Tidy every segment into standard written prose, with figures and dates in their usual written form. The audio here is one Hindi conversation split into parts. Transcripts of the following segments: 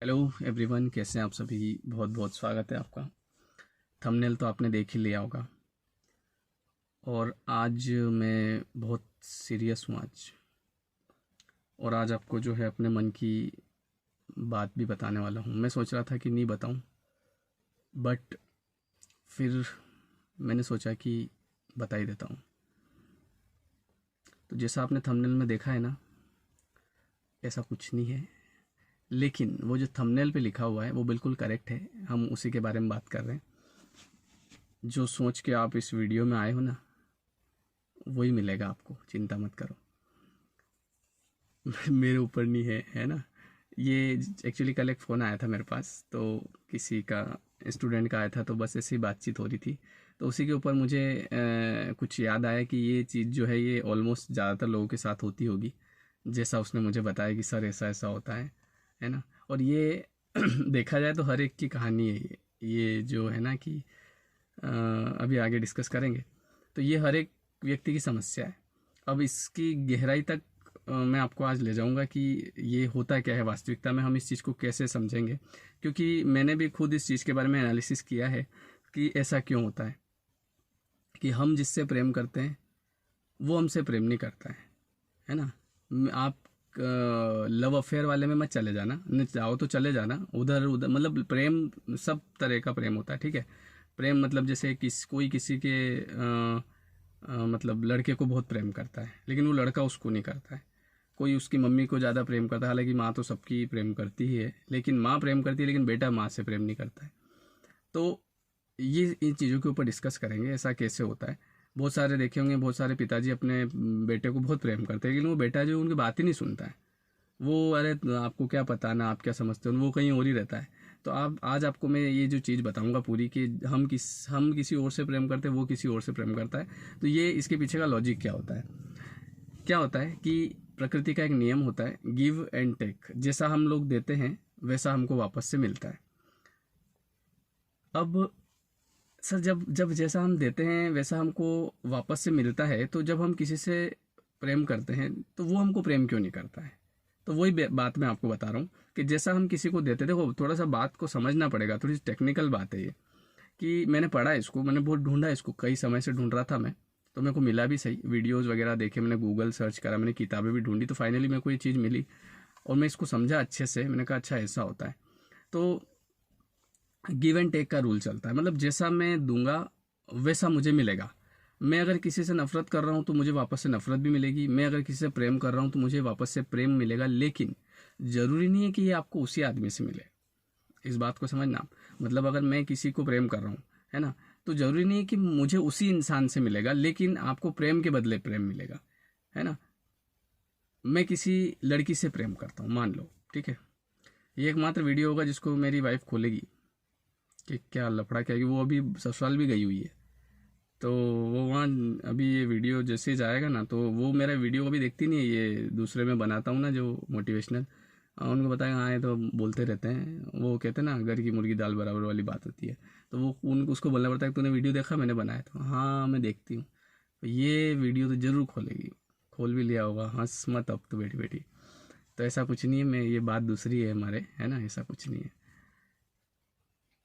हेलो एवरीवन, कैसे हैं आप सभी। बहुत बहुत स्वागत है आपका। थंबनेल तो आपने देख ही लिया होगा। और आज मैं बहुत सीरियस हूँ आज। और आज आपको जो है अपने मन की बात भी बताने वाला हूँ। मैं सोच रहा था कि नहीं बताऊँ, बट फिर मैंने सोचा कि बता ही देता हूँ। तो जैसा आपने थंबनेल में देखा है ना, ऐसा कुछ नहीं है। लेकिन वो जो थंबनेल पे लिखा हुआ है वो बिल्कुल करेक्ट है। हम उसी के बारे में बात कर रहे हैं। जो सोच के आप इस वीडियो में आए हो ना, वही मिलेगा आपको, चिंता मत करो। मेरे ऊपर नहीं है ना। ये एक्चुअली कल एक फ़ोन आया था मेरे पास, तो किसी का स्टूडेंट का आया था, तो बस ऐसी बातचीत हो रही थी। तो उसी के ऊपर मुझे कुछ याद आया कि ये चीज़ जो है ये ऑलमोस्ट ज़्यादातर लोगों के साथ होती होगी। जैसा उसने मुझे बताया कि सर ऐसा ऐसा होता है ना। और ये देखा जाए तो हर एक की कहानी है ये जो है ना कि अभी आगे डिस्कस करेंगे। तो ये हर एक व्यक्ति की समस्या है। अब इसकी गहराई तक मैं आपको आज ले जाऊंगा कि ये होता क्या है वास्तविकता में, हम इस चीज़ को कैसे समझेंगे। क्योंकि मैंने भी खुद इस चीज़ के बारे में एनालिसिस किया है कि ऐसा क्यों होता है कि हम जिससे प्रेम करते हैं वो हमसे प्रेम नहीं करता है ना। आप लव अफेयर वाले में मत चले जाना, नहीं चाहो तो चले जाना उधर उधर। मतलब प्रेम सब तरह का प्रेम होता है, ठीक है। प्रेम मतलब जैसे कोई किसी के मतलब लड़के को बहुत प्रेम करता है, लेकिन वो लड़का उसको नहीं करता है। कोई उसकी मम्मी को ज़्यादा प्रेम करता है, हालांकि माँ तो सबकी प्रेम करती ही है, लेकिन माँ प्रेम करती है लेकिन बेटा माँ से प्रेम नहीं करता है। तो ये इन चीज़ों के ऊपर डिस्कस करेंगे, ऐसा कैसे होता है। बहुत सारे देखे होंगे, बहुत सारे पिताजी अपने बेटे को बहुत प्रेम करते हैं, लेकिन वो बेटा जो उनकी बात ही नहीं सुनता है। वो अरे आपको क्या पता ना, आप क्या समझते हो, वो कहीं और ही रहता है। तो आप आज आपको मैं ये जो चीज़ बताऊंगा पूरी कि हम किसी और से प्रेम करते हैं, वो किसी और से प्रेम करता है। तो ये इसके पीछे का लॉजिक क्या होता है। क्या होता है कि प्रकृति का एक नियम होता है, गिव एंड टेक। जैसा हम लोग देते हैं वैसा हमको वापस से मिलता है। अब सर, जब जब जैसा हम देते हैं वैसा हमको वापस से मिलता है, तो जब हम किसी से प्रेम करते हैं तो वो हमको प्रेम क्यों नहीं करता है। तो वही बात मैं आपको बता रहा हूँ कि जैसा हम किसी को देते थे, वो थोड़ा सा बात को समझना पड़ेगा, थोड़ी सी टेक्निकल बात है ये। कि मैंने पढ़ा इसको, मैंने बहुत ढूंढा इसको, कई समय से ढूंढ रहा था मैं। तो मेरे को मिला भी सही, वीडियोस वगैरह देखे मैंने, गूगल सर्च करा मैंने, किताबें भी ढूंढी, तो फाइनली मेरे को ये चीज़ मिली। और मैं इसको समझा अच्छे से, मैंने कहा अच्छा ऐसा होता है। तो गिव एंड टेक का रूल चलता है, मतलब जैसा मैं दूंगा वैसा मुझे मिलेगा। मैं अगर किसी से नफरत कर रहा हूँ तो मुझे वापस से नफरत भी मिलेगी, मैं अगर किसी से प्रेम कर रहा हूँ तो मुझे वापस से प्रेम मिलेगा। लेकिन ज़रूरी नहीं है कि ये आपको उसी आदमी से मिले, इस बात को समझना। मतलब अगर मैं किसी को प्रेम कर रहा हूँ, है ना, तो ज़रूरी नहीं है कि मुझे उसी इंसान से मिलेगा, लेकिन आपको प्रेम के बदले प्रेम मिलेगा, है ना। मैं किसी लड़की से प्रेम करता हूँ, मान लो, ठीक है। ये एकमात्र वीडियो होगा जिसको मेरी वाइफ खोलेगी कि क्या लफड़ा क्या है, कि वो अभी ससुराल भी गई हुई है। तो वो वहाँ अभी ये वीडियो जैसे ही जाएगा ना, तो वो मेरा वीडियो कभी देखती नहीं है। ये दूसरे में बनाता हूँ ना जो मोटिवेशनल, उनको बताएगा हाँ ये तो बोलते रहते हैं, वो कहते हैं ना घर की मुर्गी दाल बराबर वाली बात होती है। तो वो उनको उसको बोलना पड़ता है कि तूने वीडियो देखा मैंने बनाया, तो हाँ मैं देखती हूँ। तो ये वीडियो तो ज़रूर खोलेगी, खोल भी लिया होगा, हंस मत अब तो बेटी बेटी। तो ऐसा कुछ नहीं है, मैं ये बात दूसरी है हमारे, है ना, ऐसा कुछ नहीं है।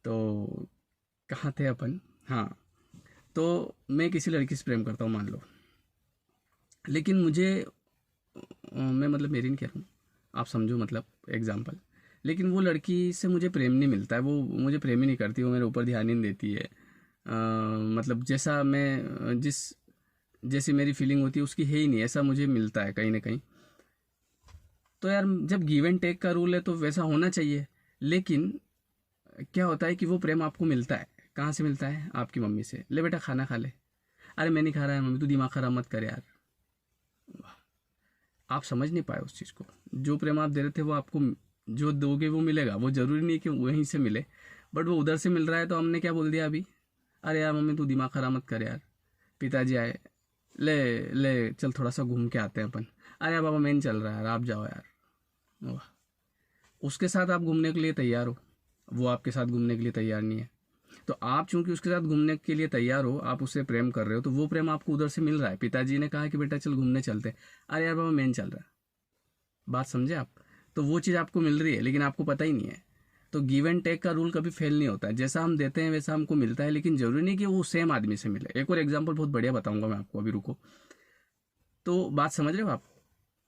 तो कहाँ थे अपन। हाँ, तो मैं किसी लड़की से प्रेम करता हूँ मान लो, लेकिन मुझे मैं मतलब मेरी नहीं कह रहा हूँ, आप समझो, मतलब एग्जाम्पल। लेकिन वो लड़की से मुझे प्रेम नहीं मिलता है, वो मुझे प्रेम ही नहीं करती, वो मेरे ऊपर ध्यान ही नहीं देती है। मतलब जैसा मैं जिस जैसी मेरी फीलिंग होती है उसकी है ही नहीं, ऐसा मुझे मिलता है कहीं ना कहीं। तो यार जब गिव एंड टेक का रूल है तो वैसा होना चाहिए। लेकिन क्या होता है कि वो प्रेम आपको मिलता है, कहाँ से मिलता है, आपकी मम्मी से। ले बेटा खाना खा ले, अरे मैं नहीं खा रहा है मम्मी, तू दिमाग खराब मत कर यार। आप समझ नहीं पाए उस चीज़ को। जो प्रेम आप दे रहे थे वो आपको जो दोगे वो मिलेगा, वो ज़रूरी नहीं कि वहीं से मिले, बट वो उधर से मिल रहा है। तो हमने क्या बोल दिया अभी, अरे यार मम्मी तू दिमाग खराब मत कर यार। पिताजी आए, ले ले चल थोड़ा सा घूम के आते हैं अपन। अरे यार बाबा मैं नहीं चल रहा यार, आप जाओ यार। वाह। उसके साथ आप घूमने के लिए तैयार हो, वो आपके साथ घूमने के लिए तैयार नहीं है। तो आप चूंकि उसके साथ घूमने के लिए तैयार हो, आप उससे प्रेम कर रहे हो, तो वो प्रेम आपको उधर से मिल रहा है। पिताजी ने कहा कि बेटा चल घूमने चलते, अरे यार बाबा मैं नहीं चल रहा। बात समझे आप। तो वो चीज़ आपको मिल रही है लेकिन आपको पता ही नहीं है। तो गिव एंड टेक का रूल कभी फेल नहीं होता है। जैसा हम देते हैं वैसा हमको मिलता है, लेकिन ज़रूरी नहीं कि वो सेम आदमी से मिले। एक और एग्जांपल बहुत बढ़िया बताऊंगा मैं आपको, अभी रुको। तो बात समझ रहे हो आप?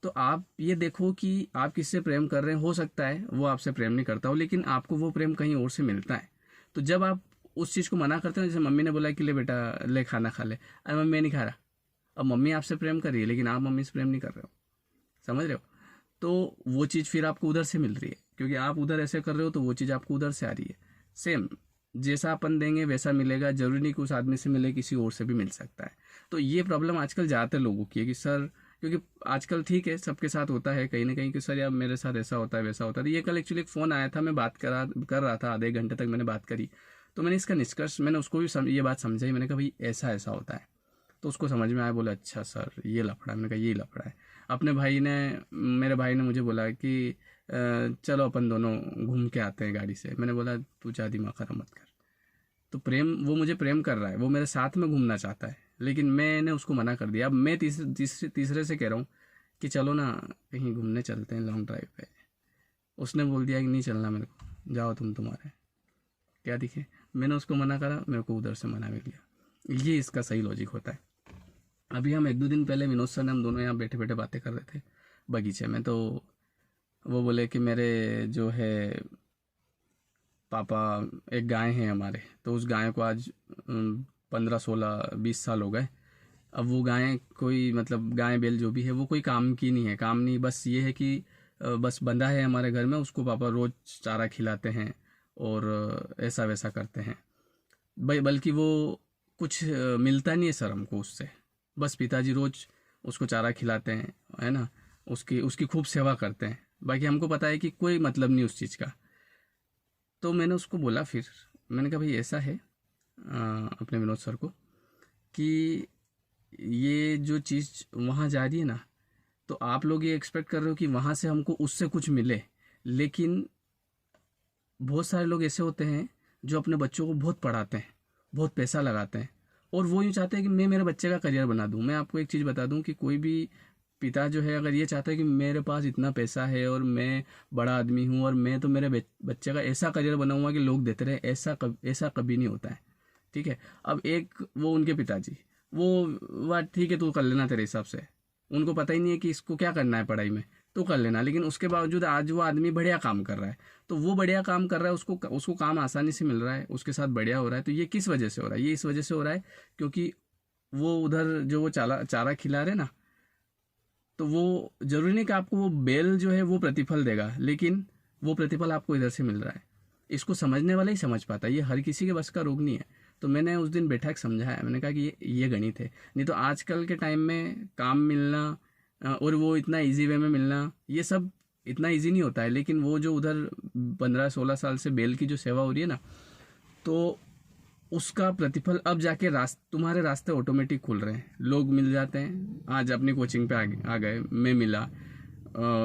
तो आप ये देखो कि आप किससे प्रेम कर रहे हैं। हो सकता है वो आपसे प्रेम नहीं करता हो, लेकिन आपको वो प्रेम कहीं और से मिलता है। तो जब आप उस चीज़ को मना करते हो, जैसे मम्मी ने बोला कि ले बेटा ले खाना खा ले, अरे मम्मी मैं नहीं खा रहा। अब मम्मी आपसे प्रेम कर रही है लेकिन आप मम्मी से प्रेम नहीं कर रहे हो, समझ रहे हो? तो वो चीज़ फिर आपको उधर से मिल रही है, क्योंकि आप उधर ऐसे कर रहे हो तो वो चीज़ आपको उधर से आ रही है। सेम जैसा अपन देंगे वैसा मिलेगा, जरूरी नहीं कि उस आदमी से मिले, किसी और से भी मिल सकता है। तो ये प्रॉब्लम आजकल ज़्यादातर लोगों की है कि सर, क्योंकि आजकल ठीक है सबके साथ होता है कहीं ना कहीं कि सर यार मेरे साथ ऐसा होता है वैसा होता है। तो ये कल एक्चुअली एक फ़ोन आया था, मैं बात कर रहा था, आधे घंटे तक मैंने बात करी। तो मैंने इसका निष्कर्ष, मैंने उसको भी ये बात समझाई। मैंने कहा भाई ऐसा ऐसा होता है, तो उसको समझ में आया। बोला अच्छा सर ये लफड़ा है। मैंने कहा ये लफड़ा है। अपने भाई ने, मेरे भाई ने मुझे बोला कि चलो अपन दोनों घूम के आते हैं गाड़ी से। मैंने बोला तू ज़्यादा दिमाग खराब मत कर। तो प्रेम, वो मुझे प्रेम कर रहा है, वो मेरे साथ में घूमना चाहता है, लेकिन मैंने उसको मना कर दिया। अब मैं तीसरे से कह रहा हूँ कि चलो ना कहीं घूमने चलते हैं लॉन्ग ड्राइव पे। उसने बोल दिया कि नहीं चलना मेरे को, जाओ तुम्हारे क्या दिखे। मैंने उसको मना करा, मेरे को उधर से मना मिल गया। ये इसका सही लॉजिक होता है। अभी हम 1-2 दिन पहले विनोद सर ने, हम दोनों यहाँ बैठे बैठे बातें कर रहे थे बगीचे में। तो वो बोले कि मेरे जो है पापा, एक गाय है हमारे, तो उस गाय को आज 15-16-20 साल हो गए। अब वो गाय कोई, मतलब गाय बैल जो भी है वो कोई काम की नहीं है, काम नहीं, बस ये है कि बस बंधा है हमारे घर में, उसको पापा रोज़ चारा खिलाते हैं और ऐसा वैसा करते हैं। बल्कि वो कुछ मिलता नहीं है सर हमको उससे। बस पिताजी रोज़ उसको चारा खिलाते हैं, है ना, उसकी उसकी खूब सेवा करते हैं। बाकी हमको पता है कि कोई मतलब नहीं उस चीज़ का। तो मैंने उसको बोला, फिर मैंने कहा भाई ऐसा है अपने विनोद सर को कि ये जो चीज़ वहाँ जा रही है ना, तो आप लोग ये एक्सपेक्ट कर रहे हो कि वहाँ से हमको उससे कुछ मिले, लेकिन बहुत सारे लोग ऐसे होते हैं जो अपने बच्चों को बहुत पढ़ाते हैं, बहुत पैसा लगाते हैं, और वो यूँ चाहते हैं कि मैं मेरे बच्चे का करियर बना दूँ। मैं आपको एक चीज़ बता दूँ कि कोई भी पिता जो है, अगर ये चाहता है कि मेरे पास इतना पैसा है और मैं बड़ा आदमी हूँ और मैं तो मेरे बच्चे का ऐसा करियर बनाऊंगा कि लोग देते रहे, ऐसा कभी नहीं होता है। ठीक है। अब एक वो उनके पिताजी, वो बात ठीक है तू कर लेना तेरे हिसाब से, उनको पता ही नहीं है कि इसको क्या करना है पढ़ाई में, तो कर लेना। लेकिन उसके बावजूद आज वो आदमी बढ़िया काम कर रहा है। तो वो बढ़िया काम कर रहा है, उसको काम आसानी से मिल रहा है, उसके साथ बढ़िया हो रहा है। तो ये किस वजह से हो रहा है? ये इस वजह से हो रहा है क्योंकि वो उधर जो वो चारा खिला रहे ना, तो वो जरूरी नहीं कि आपको वो बेल जो है वो प्रतिफल देगा, लेकिन वो प्रतिफल आपको इधर से मिल रहा है। इसको समझने वाला ही समझ पाता है, ये हर किसी के बस का रोग नहीं है। तो मैंने उस दिन बैठा के समझाया, मैंने कहा कि ये गणित है। नहीं तो आजकल के टाइम में काम मिलना और वो इतना इजी वे में मिलना, ये सब इतना इजी नहीं होता है। लेकिन वो जो उधर 15-16 साल से बेल की जो सेवा हो रही है ना, तो उसका प्रतिफल अब जाके तुम्हारे रास्ते ऑटोमेटिक खुल रहे हैं, लोग मिल जाते हैं। आज अपनी कोचिंग पे आ गए, मैं मिला,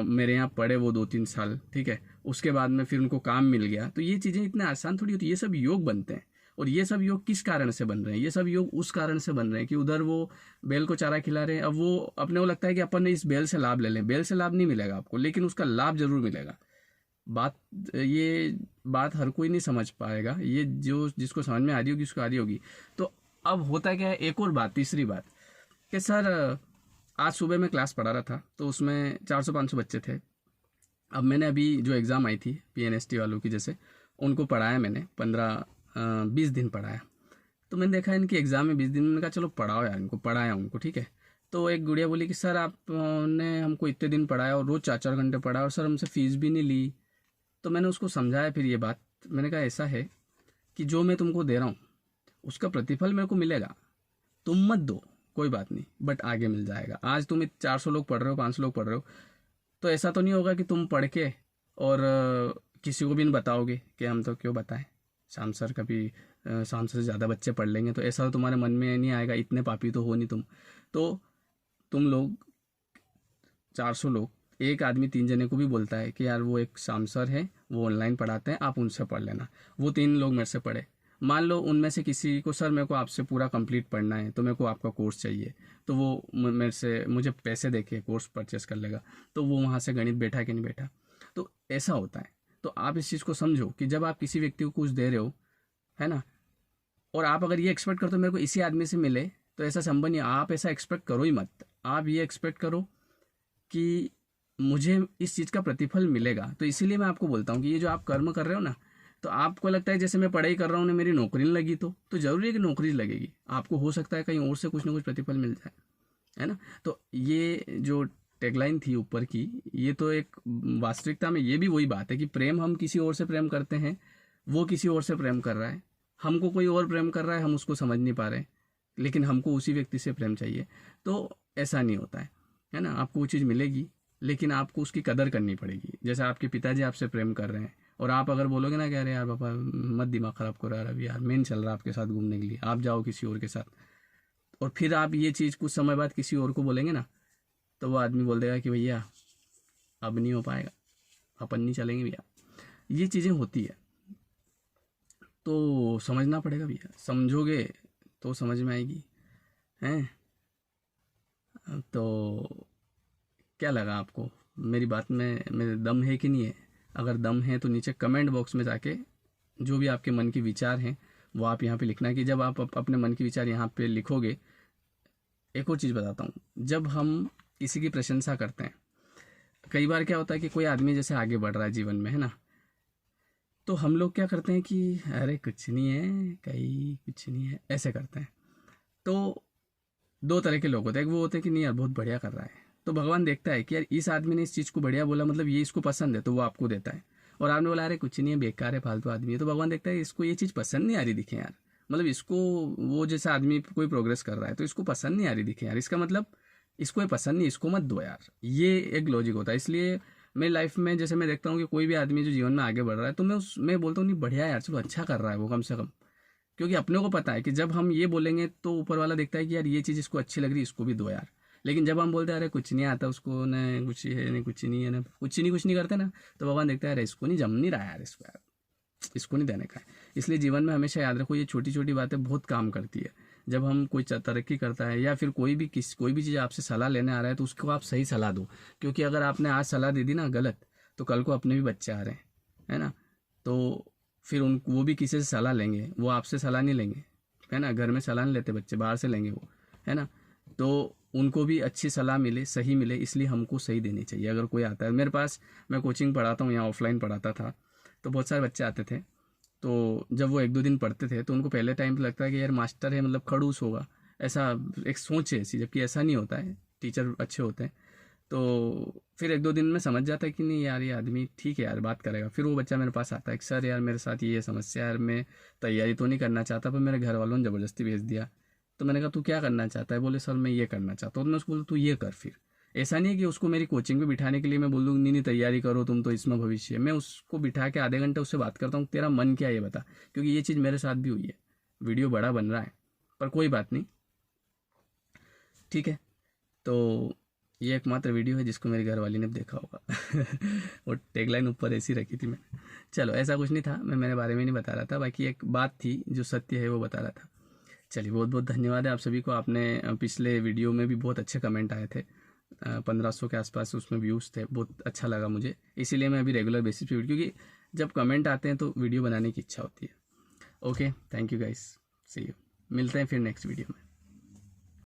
मेरे यहाँ पढ़े वो 2-3 साल, ठीक है, उसके बाद में फिर उनको काम मिल गया। तो ये चीज़ें इतने आसान थोड़ी होती, ये सब योग बनते हैं। और ये सब योग किस कारण से बन रहे हैं? ये सब योग उस कारण से बन रहे हैं कि उधर वो बैल को चारा खिला रहे हैं। अब वो अपने को लगता है कि अपन ने इस बैल से लाभ ले लें। बैल से लाभ नहीं मिलेगा आपको, लेकिन उसका लाभ जरूर मिलेगा। ये बात हर कोई नहीं समझ पाएगा, ये जो जिसको समझ में आ रही होगी उसको आ रही होगी। तो अब होता क्या है, एक और बात, तीसरी बात कि सर आज सुबह मैं क्लास पढ़ा रहा था, तो उसमें 400-500 बच्चे थे। अब मैंने अभी जो एग्ज़ाम आई थी PNST वालों की, जैसे उनको पढ़ाया मैंने 15-20 दिन पढ़ाया। तो मैंने देखा इनकी एग्ज़ाम में 20 दिन, मैंने कहा चलो पढ़ाओ यार इनको, पढ़ाया उनको, ठीक है। तो एक गुड़िया बोली कि सर आपने हमको इतने दिन पढ़ाया और रोज़ 4-4 घंटे पढ़ाया और सर हमसे फ़ीस भी नहीं ली। तो मैंने उसको समझाया फिर ये बात, मैंने कहा ऐसा है कि जो मैं तुमको दे रहा हूँ उसका प्रतिफल मेरे को मिलेगा, तुम मत दो कोई बात नहीं, बट आगे मिल जाएगा। आज तुम 400 लोग पढ़ रहे हो, 500 लोग पढ़ रहे हो, तो ऐसा तो नहीं होगा कि तुम पढ़ के और किसी को भी नहीं बताओगे कि हम तो क्यों बताएं, शाम सर कभी शाम से ज़्यादा बच्चे पढ़ लेंगे। तो ऐसा तो तुम्हारे मन में नहीं आएगा, इतने पापी तो हो नहीं तुम। तो तुम लोग 400 लोग, एक आदमी 3 जने को भी बोलता है कि यार वो एक शाम सर है, वो ऑनलाइन पढ़ाते हैं, आप उनसे पढ़ लेना। वो 3 लोग मेरे से पढ़े, मान लो उनमें से किसी को सर मेरे को आपसे पूरा कंप्लीट पढ़ना है, तो मेरे को आपका कोर्स चाहिए, तो वो मेरे से मुझे पैसे देके कोर्स परचेस कर लेगा। तो वो वहाँ से गणित बैठा कि नहीं बैठा। तो ऐसा होता है। तो आप इस चीज़ को समझो कि जब आप किसी व्यक्ति को कुछ दे रहे हो, है ना, और आप अगर ये एक्सपेक्ट करते हो मेरे को इसी आदमी से मिले, तो ऐसा संभव नहीं है। आप ऐसा एक्सपेक्ट करो ही मत। आप ये एक्सपेक्ट करो कि मुझे इस चीज़ का प्रतिफल मिलेगा। तो इसीलिए मैं आपको बोलता हूँ कि ये जो आप कर्म कर रहे हो ना, तो आपको लगता है जैसे मैं पढ़ाई कर रहा हूँ ना, मेरी नौकरी नहीं लगी, तो ज़रूरी है कि नौकरी लगेगी। आपको हो सकता है कहीं और से कुछ ना कुछ प्रतिफल मिल जाए, है ना। तो ये जो टैगलाइन थी ऊपर की, ये तो एक वास्तविकता में ये भी वही बात है कि प्रेम हम किसी और से प्रेम करते हैं, वो किसी और से प्रेम कर रहा है, हमको कोई और प्रेम कर रहा है, हम उसको समझ नहीं पा रहे, लेकिन हमको उसी व्यक्ति से प्रेम चाहिए। तो ऐसा नहीं होता है ना। आपको वो चीज़ मिलेगी, लेकिन आपको उसकी कदर करनी पड़ेगी। जैसे आपके पिताजी आपसे प्रेम कर रहे हैं, और आप अगर बोलोगे ना कि अरे यार पापा मत दिमाग ख़राब करो यार, अभी यार मैं नहीं चल रहा आपके साथ घूमने के लिए, आप जाओ किसी और के साथ, और फिर आप ये चीज़ कुछ समय बाद किसी और को बोलेंगे ना, तो वो आदमी बोल देगा कि भैया अब नहीं हो पाएगा, अपन नहीं चलेंगे भैया। ये चीज़ें होती है, तो समझना पड़ेगा भैया। समझोगे तो समझ में आएगी, हैं। तो क्या लगा आपको मेरी बात में, मेरे दम है कि नहीं है? अगर दम है तो नीचे कमेंट बॉक्स में जाके जो भी आपके मन के विचार हैं वो आप यहाँ पे लिखना है। कि जब आप अपने मन के विचार यहाँ पे लिखोगे, एक और चीज़ बताता हूँ, जब हम किसी की प्रशंसा करते हैं, कई बार क्या होता है कि कोई आदमी जैसे आगे बढ़ रहा है जीवन में, है ना, तो हम लोग क्या करते हैं कि अरे कुछ नहीं है, कहीं कुछ नहीं है, ऐसे करते हैं। तो दो तरह के लोग होते हैं। एक वो होते हैं कि नहीं यार बहुत बढ़िया कर रहा है, तो भगवान देखता है कि यार इस आदमी ने इस चीज़ को बढ़िया बोला, मतलब ये इसको पसंद है, तो वो आपको देता है। और आपने बोला अरे कुछ नहीं है, बेकार है, फालतू आदमी है, तो भगवान देखता है इसको ये चीज़ पसंद नहीं आ रही दिखे यार, मतलब इसको, वो जैसा आदमी कोई प्रोग्रेस कर रहा है तो इसको पसंद नहीं आ रही दिखे यार, इसका मतलब इसको ये पसंद नहीं, इसको मत दो यार। ये एक लॉजिक होता है। इसलिए मेरी लाइफ में जैसे मैं देखता हूँ कि कोई भी आदमी जो जीवन में आगे बढ़ रहा है, तो मैं बोलता हूँ नहीं बढ़िया यार, चलो अच्छा कर रहा है वो कम से कम। क्योंकि अपने को पता है कि जब हम ये बोलेंगे तो ऊपर वाला देखता है कि यार ये चीज़ इसको अच्छी लग रही है, इसको भी दो यार। लेकिन जब हम बोलते हैं अरे कुछ नहीं आता उसको, न कुछ है नहीं, कुछ नहीं है ना, कुछ नहीं करते ना, तो भगवान देखता है अरे इसको नहीं, जम नहीं रहा यार, इसको यार, इसको नहीं देने का है। इसलिए जीवन में हमेशा याद रखो, ये छोटी छोटी बातें बहुत काम करती है। जब हम कोई तरक्की करता है, या फिर कोई भी चीज़ आपसे सलाह लेने आ रहा है, तो उसको आप सही सलाह दो। क्योंकि अगर आपने आज सलाह दे दी ना गलत, तो कल को अपने भी बच्चे आ रहे हैं, है ना। तो फिर वो भी किसी से सलाह लेंगे, वो आपसे सलाह नहीं लेंगे, है ना। घर में सलाह नहीं लेते बच्चे, बाहर से लेंगे वो, है ना। तो उनको भी अच्छी सलाह मिले, सही मिले, इसलिए हमको सही देनी चाहिए। अगर कोई आता है मेरे पास, मैं कोचिंग पढ़ाता हूँ, यहाँ ऑफलाइन पढ़ाता था, तो बहुत सारे बच्चे आते थे। तो जब वो एक दो दिन पढ़ते थे तो उनको पहले टाइम पे लगता है कि यार मास्टर है, मतलब खड़ूस होगा, ऐसा एक सोच है ऐसी, जबकि ऐसा नहीं होता है, टीचर अच्छे होते हैं। तो फिर एक दो दिन में समझ जाता है कि नहीं यार ये आदमी ठीक है यार, बात करेगा। फिर वो बच्चा मेरे पास आता है कि सर यार मेरे साथ ये समस्या है यार, मैं तैयारी तो नहीं करना चाहता, पर मेरे घर वालों ने ज़बरदस्ती भेज दिया। तो मैंने कहा तू क्या करना चाहता है? बोले सर मैं ये करना चाहता हूँ। तो मैं उसको बोला तू ये कर फिर। ऐसा नहीं है कि उसको मेरी कोचिंग पे बिठाने के लिए मैं बोल दूँ नहीं नहीं तैयारी करो तुम, तो इसमें भविष्य है। मैं उसको बिठा के आधे घंटे उससे बात करता हूँ, तेरा मन क्या है ये बता। क्योंकि ये चीज़ मेरे साथ भी हुई है। वीडियो बड़ा बन रहा है पर कोई बात नहीं, ठीक है। तो ये एकमात्र वीडियो है जिसको मेरी घरवाली ने देखा होगा। और टैगलाइन ऊपर ऐसी रखी थी मैंने। चलो ऐसा कुछ नहीं था, मैं मेरे बारे में नहीं बता रहा था, बाकी एक बात थी जो सत्य है वो बता रहा था। चलिए बहुत बहुत धन्यवाद है आप सभी को। आपने पिछले वीडियो में भी बहुत अच्छे कमेंट आए थे, 1500 के आसपास उसमें व्यूज़ थे, बहुत अच्छा लगा मुझे। इसीलिए मैं अभी रेगुलर बेसिस पे, क्योंकि जब कमेंट आते हैं तो वीडियो बनाने की इच्छा होती है। Okay, thank you guys, see you. मिलते हैं फिर नेक्स्ट वीडियो में।